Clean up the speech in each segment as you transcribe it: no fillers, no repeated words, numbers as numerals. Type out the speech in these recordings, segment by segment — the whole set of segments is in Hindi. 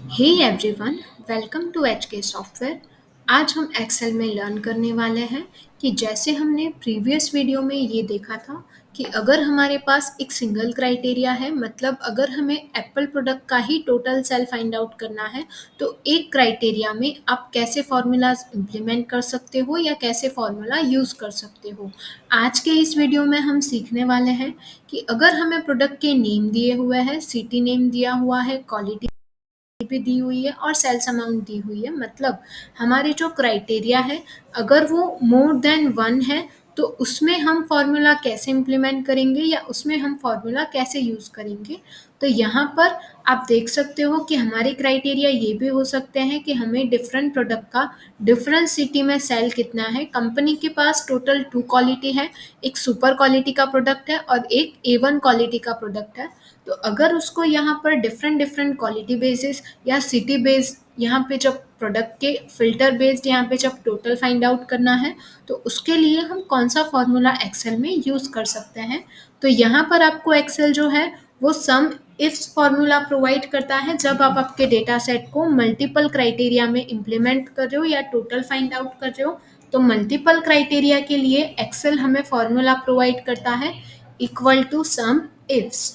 Hey everyone, welcome to HK software. आज हम एक्सेल में लर्न करने वाले हैं कि जैसे हमने प्रीवियस वीडियो में ये देखा था कि अगर हमारे पास एक सिंगल क्राइटेरिया है, मतलब अगर हमें एप्पल प्रोडक्ट का ही टोटल सेल फाइंड आउट करना है, तो एक क्राइटेरिया में आप कैसे फॉर्मूलाज इम्प्लीमेंट कर सकते हो या कैसे फॉर्मूला यूज़ कर सकते हो। आज के इस वीडियो में हम सीखने वाले हैं कि अगर हमें प्रोडक्ट के नेम दिए हुए हैं, सिटी नेम दिया हुआ है, क्वालिटी भी दी हुई है और सेल्स अमाउंट दी हुई है, मतलब हमारे जो क्राइटेरिया है अगर वो मोर देन वन है तो उसमें हम फॉर्मूला कैसे इम्प्लीमेंट करेंगे या उसमें हम फॉर्मूला कैसे यूज़ करेंगे। तो यहाँ पर आप देख सकते हो कि हमारे क्राइटेरिया ये भी हो सकते हैं कि हमें डिफरेंट प्रोडक्ट का डिफरेंट सिटी में सेल कितना है। कंपनी के पास टोटल 2 क्वालिटी है, एक सुपर क्वालिटी का प्रोडक्ट है और एक A1 क्वालिटी का प्रोडक्ट है। तो अगर उसको यहाँ पर डिफरेंट डिफरेंट क्वालिटी बेसिस या सिटी बेस्ड यहाँ पे जब प्रोडक्ट के फिल्टर बेस्ड यहाँ पे जब टोटल फाइंड आउट करना है, तो उसके लिए हम कौन सा फॉर्मूला एक्सेल में यूज़ कर सकते हैं। तो यहाँ पर आपको एक्सेल जो है वो सम इफ्स फॉर्मूला प्रोवाइड करता है जब आप आपके डेटा सेट को मल्टीपल क्राइटेरिया में इम्प्लीमेंट कर रहे हो या टोटल फाइंड आउट कर रहे हो। तो मल्टीपल क्राइटेरिया के लिए एक्सेल हमें फॉर्मूला प्रोवाइड करता है equal to sum ifs.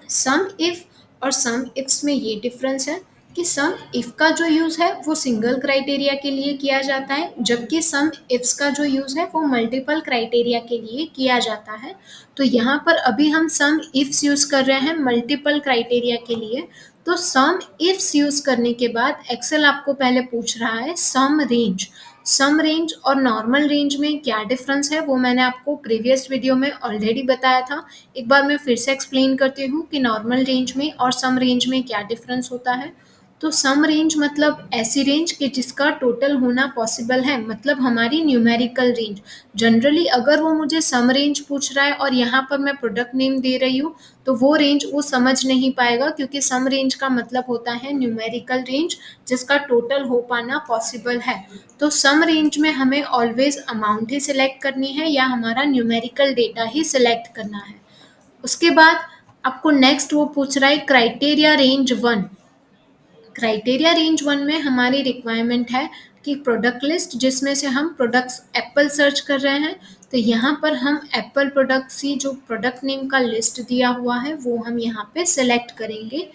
Sum if और सम इफ्स में ये डिफरेंस है कि सम इफ का जो यूज़ है वो सिंगल क्राइटेरिया के लिए किया जाता है, जबकि सम इफ्स का जो यूज़ है वो मल्टीपल क्राइटेरिया के लिए किया जाता है। तो यहाँ पर अभी हम सम इफ्स यूज़ कर रहे हैं मल्टीपल क्राइटेरिया के लिए। तो सम इफ्स यूज़ करने के बाद एक्सेल आपको पहले पूछ रहा है सम रेंज। सम रेंज और नॉर्मल रेंज में क्या डिफरेंस है वो मैंने आपको प्रीवियस वीडियो में ऑलरेडी बताया था। एक बार मैं फिर से एक्सप्लेन करती हूँ कि नॉर्मल रेंज में और सम रेंज में क्या डिफरेंस होता है। तो सम रेंज मतलब ऐसी रेंज कि जिसका टोटल होना पॉसिबल है, मतलब हमारी न्यूमेरिकल रेंज। जनरली अगर वो मुझे सम रेंज पूछ रहा है और यहाँ पर मैं प्रोडक्ट नेम दे रही हूँ तो वो रेंज वो समझ नहीं पाएगा, क्योंकि सम रेंज का मतलब होता है न्यूमेरिकल रेंज जिसका टोटल हो पाना पॉसिबल है। तो सम रेंज में हमें ऑलवेज अमाउंट ही सिलेक्ट करनी है या हमारा न्यूमेरिकल डेटा ही सिलेक्ट करना है। उसके बाद आपको नेक्स्ट वो पूछ रहा है criteria range one. Criteria range one में हमारी रिक्वायरमेंट है कि प्रोडक्ट लिस्ट, जिसमें से हम प्रोडक्ट्स एप्पल सर्च कर रहे हैं, तो यहाँ पर हम एप्पल प्रोडक्ट्स ही जो प्रोडक्ट नेम का लिस्ट दिया हुआ है वो हम यहाँ पे सिलेक्ट करेंगे।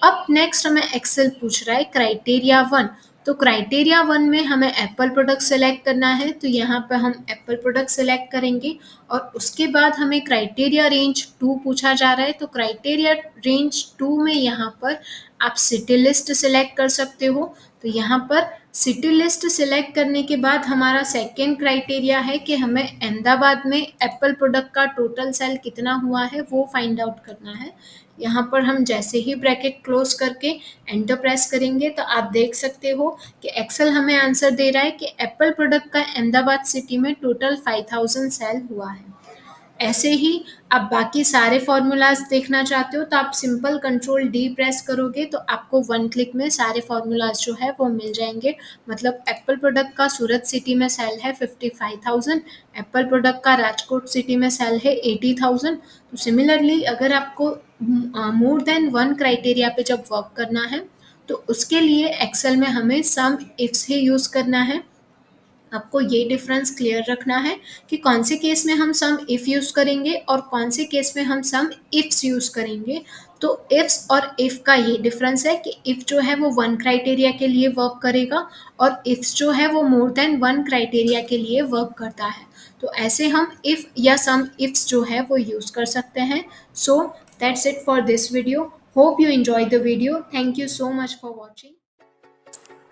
अब नेक्स्ट हमें एक्सेल पूछ रहा है क्राइटेरिया वन। तो क्राइटेरिया वन में हमें एप्पल प्रोडक्ट सेलेक्ट करना है, तो यहाँ पर हम एप्पल प्रोडक्ट सेलेक्ट करेंगे। और उसके बाद हमें क्राइटेरिया रेंज टू पूछा जा रहा है, तो क्राइटेरिया रेंज टू में यहाँ पर आप सिटी लिस्ट सिलेक्ट कर सकते हो। तो यहाँ पर सिटी लिस्ट सिलेक्ट करने के बाद हमारा सेकेंड क्राइटेरिया है कि हमें अहमदाबाद में एप्पल प्रोडक्ट का टोटल सेल कितना हुआ है वो फाइंड आउट करना है। यहाँ पर हम जैसे ही ब्रैकेट क्लोज करके एंटर प्रेस करेंगे तो आप देख सकते हो कि एक्सेल हमें आंसर दे रहा है कि एप्पल प्रोडक्ट का अहमदाबाद सिटी में टोटल 5000 सेल हुआ है। ऐसे ही आप बाकी सारे फॉर्मूलाज देखना चाहते हो तो आप सिंपल कंट्रोल डी प्रेस करोगे तो आपको वन क्लिक में सारे फॉर्मूलाज जो है वो मिल जाएंगे। मतलब एप्पल प्रोडक्ट का सूरत सिटी में सेल है 55,000, एप्पल प्रोडक्ट का राजकोट सिटी में सेल है 80,000। तो सिमिलरली अगर आपको मोर देन वन क्राइटेरिया पे जब वर्क करना है तो उसके लिए एक्सेल में हमें सम इफ्स ही यूज़ करना है। आपको ये डिफरेंस क्लियर रखना है कि कौन से केस में हम सम इफ यूज़ करेंगे और कौन से केस में हम सम इफ्स यूज़ करेंगे। तो इफ्स और इफ का ये डिफरेंस है कि इफ जो है वो वन क्राइटेरिया के लिए वर्क करेगा और इफ्स जो है वो मोर देन वन क्राइटेरिया के लिए वर्क करता है। तो ऐसे हम इफ या सम इफ्स जो है वो यूज़ कर सकते हैं। So that's it for this video. Hope you enjoy the video. Thank you so much for watching.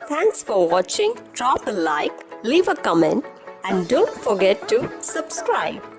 Thanks for watching. Drop a like, leave a comment, and don't forget to subscribe.